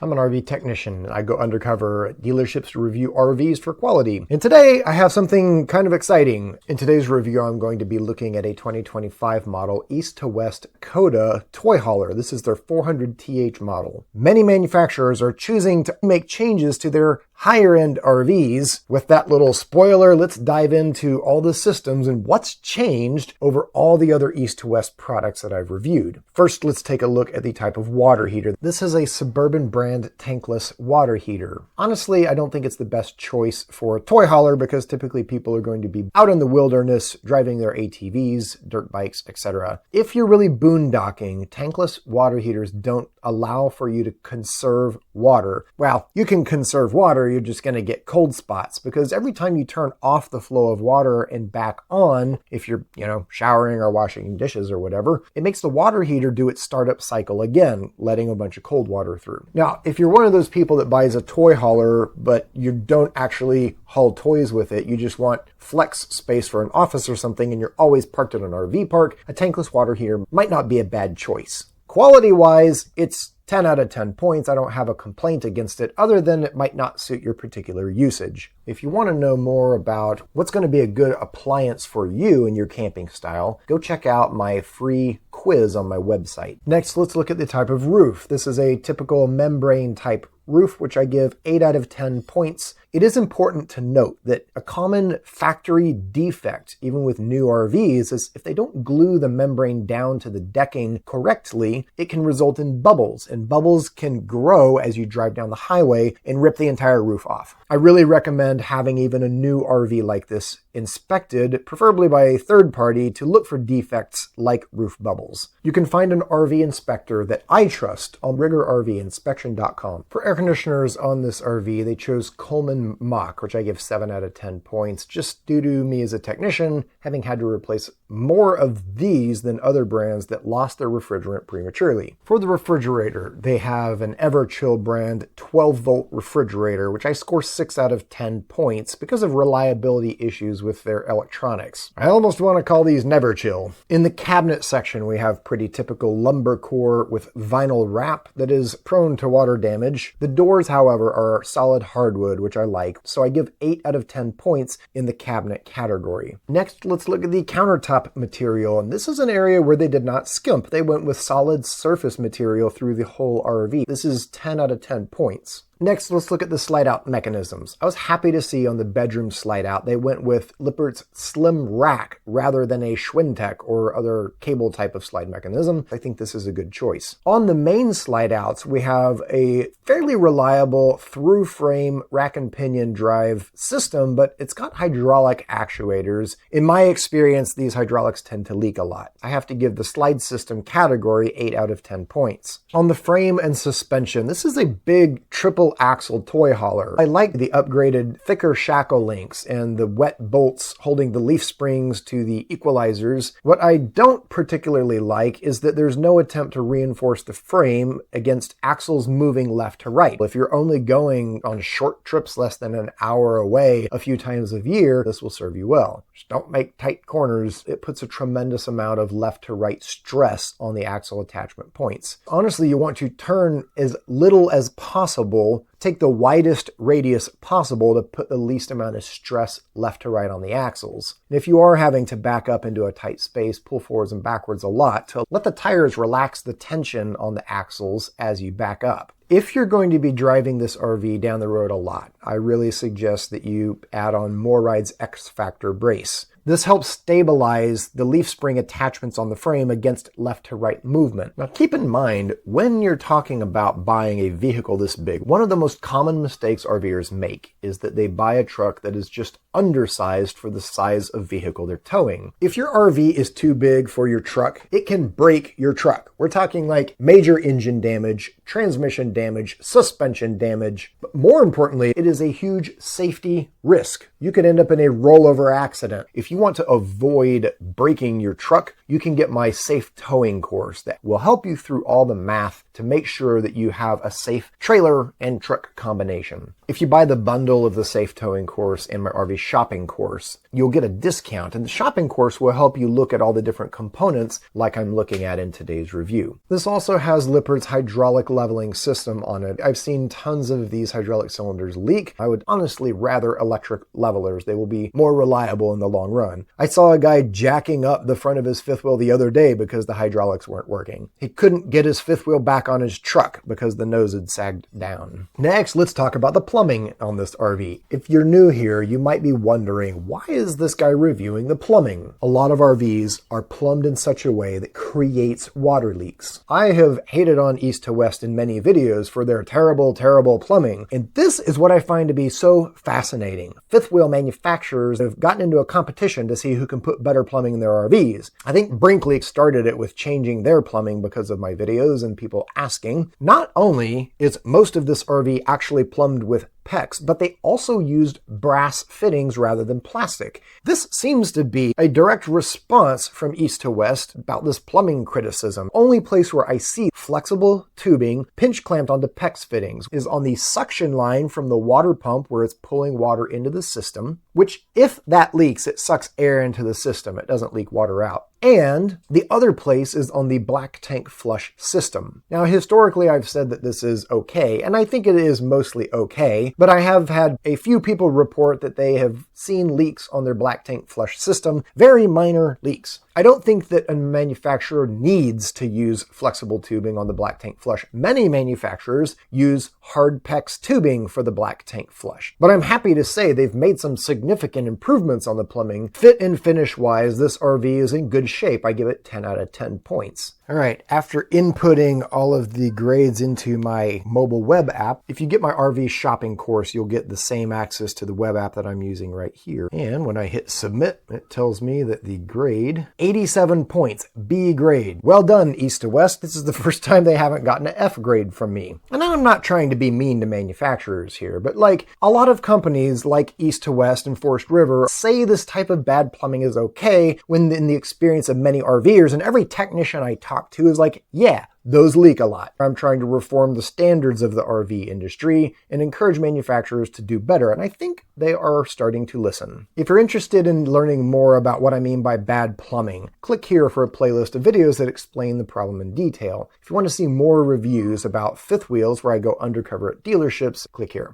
I'm an RV technician. I go undercover at dealerships to review RVs for quality. And today I have something kind of exciting. In today's review, I'm going to be looking at a 2025 model East to West Takota toy hauler. This is their 400TH model. Many manufacturers are choosing to make changes to their higher end RVs. With that little spoiler, let's dive into all the systems and what's changed over all the other East to West products that I've reviewed. First, let's take a look at the type of water heater. This is a Suburban brand tankless water heater. Honestly, I don't think it's the best choice for a toy hauler because typically people are going to be out in the wilderness driving their ATVs, dirt bikes, etc. If you're really boondocking, tankless water heaters don't allow for you to conserve water. Well, you can conserve water, you're just going to get cold spots because every time you turn off the flow of water and back on, if you're, showering or washing dishes or whatever, it makes the water heater do its startup cycle again, letting a bunch of cold water through. Now, if you're one of those people that buys a toy hauler, but you don't actually haul toys with it, you just want flex space for an office or something, and you're always parked at an RV park, a tankless water heater might not be a bad choice. Quality-wise, it's 10 out of 10 points. I don't have a complaint against it other than it might not suit your particular usage. If you want to know more about what's going to be a good appliance for you in your camping style, go check out my free quiz on my website. Next, let's look at the type of roof. This is a typical membrane type roof, which I give 8 out of 10 points. It is important to note that a common factory defect, even with new RVs, is if they don't glue the membrane down to the decking correctly, it can result in bubbles, and bubbles can grow as you drive down the highway and rip the entire roof off. I really recommend having even a new RV like this inspected, preferably by a third party, to look for defects like roof bubbles. You can find an RV inspector that I trust on rigorrvinspection.com. For air conditioners on this RV, they chose Coleman Mach, which I give 7 out of 10 points, just due to me as a technician having had to replace more of these than other brands that lost their refrigerant prematurely. For the refrigerator, they have an Everchill brand 12-volt refrigerator, which I score 6 out of 10 points because of reliability issues with their electronics. I almost want to call these Neverchill. In the cabinet section, we have pretty typical lumber core with vinyl wrap that is prone to water damage. The doors, however, are solid hardwood, which I like, so I give 8 out of 10 points in the cabinet category. Next, let's look at the countertop material, and this is an area where they did not skimp. They went with solid surface material through the whole RV. This is 10 out of 10 points. Next, let's look at the slide-out mechanisms. I was happy to see on the bedroom slide-out they went with Lippert's Slim Rack rather than a Schwintek or other cable type of slide mechanism. I think this is a good choice. On the main slide-outs, we have a fairly reliable through-frame rack and pinion drive system, but it's got hydraulic actuators. In my experience, these hydraulics tend to leak a lot. I have to give the slide system category 8 out of 10 points. On the frame and suspension, this is a big triple axle toy hauler. I like the upgraded thicker shackle links and the wet bolts holding the leaf springs to the equalizers. What I don't particularly like is that there's no attempt to reinforce the frame against axles moving left to right. If you're only going on short trips less than an hour away a few times a year, this will serve you well. Just don't make tight corners. It puts a tremendous amount of left to right stress on the axle attachment points. Honestly, you want to turn as little as possible, take the widest radius possible to put the least amount of stress left to right on the axles. And if you are having to back up into a tight space, pull forwards and backwards a lot to let the tires relax the tension on the axles as you back up. If you're going to be driving this RV down the road a lot, I really suggest that you add on MORryde's X-Factor brace. This helps stabilize the leaf spring attachments on the frame against left to right movement. Now keep in mind, when you're talking about buying a vehicle this big, one of the most common mistakes RVers make is that they buy a truck that is just undersized for the size of vehicle they're towing. If your RV is too big for your truck, it can break your truck. We're talking like major engine damage, transmission damage, suspension damage, but more importantly, it is a huge safety risk. You could end up in a rollover accident. If you want to avoid breaking your truck, you can get my safe towing course that will help you through all the math to make sure that you have a safe trailer and truck combination. If you buy the bundle of the safe towing course and my RV shopping course, you'll get a discount, and the shopping course will help you look at all the different components like I'm looking at in today's review. This also has Lippard's hydraulic leveling system on it. I've seen tons of these hydraulic cylinders leak. I would honestly rather electric levelers. They will be more reliable in the long run. I saw a guy jacking up the front of his fifth wheel the other day because the hydraulics weren't working. He couldn't get his fifth wheel back on his truck because the nose had sagged down. Next, let's talk about the plumbing on this RV. If you're new here, you might be wondering, why is this guy reviewing the plumbing? A lot of RVs are plumbed in such a way that creates water leaks. I have hated on East to West in many videos for their terrible, terrible plumbing, and this is what I find to be so fascinating. Fifth wheel manufacturers have gotten into a competition to see who can put better plumbing in their RVs. I think Brinkley started it with changing their plumbing because of my videos and people asking. Not only is most of this RV actually plumbed with PEX, but they also used brass fittings rather than plastic. This seems to be a direct response from East to West about this plumbing criticism. Only place where I see flexible tubing pinch clamped onto PEX fittings is on the suction line from the water pump where it's pulling water into the system, which if that leaks, it sucks air into the system. It doesn't leak water out. And the other place is on the black tank flush system. Now, historically, I've said that this is okay, and I think it is mostly okay, but I have had a few people report that they have seen leaks on their black tank flush system, very minor leaks. I don't think that a manufacturer needs to use flexible tubing on the black tank flush. Many manufacturers use hard PEX tubing for the black tank flush. But I'm happy to say they've made some significant improvements on the plumbing. Fit and finish wise, this RV is in good shape. I give it 10 out of 10 points. All right, after inputting all of the grades into my mobile web app, if you get my RV shopping course, you'll get the same access to the web app that I'm using right here. And when I hit submit, it tells me that the grade, 87 points, B grade. Well done, East to West. This is the first time they haven't gotten an F grade from me. And I'm not trying to be mean to manufacturers here, but like a lot of companies like East to West and Forest River say this type of bad plumbing is okay when in the experience of many RVers and every technician I talk to is like, yeah, those leak a lot. I'm trying to reform the standards of the RV industry and encourage manufacturers to do better, and I think they are starting to listen. If you're interested in learning more about what I mean by bad plumbing, click here for a playlist of videos that explain the problem in detail. If you want to see more reviews about fifth wheels where I go undercover at dealerships, click here.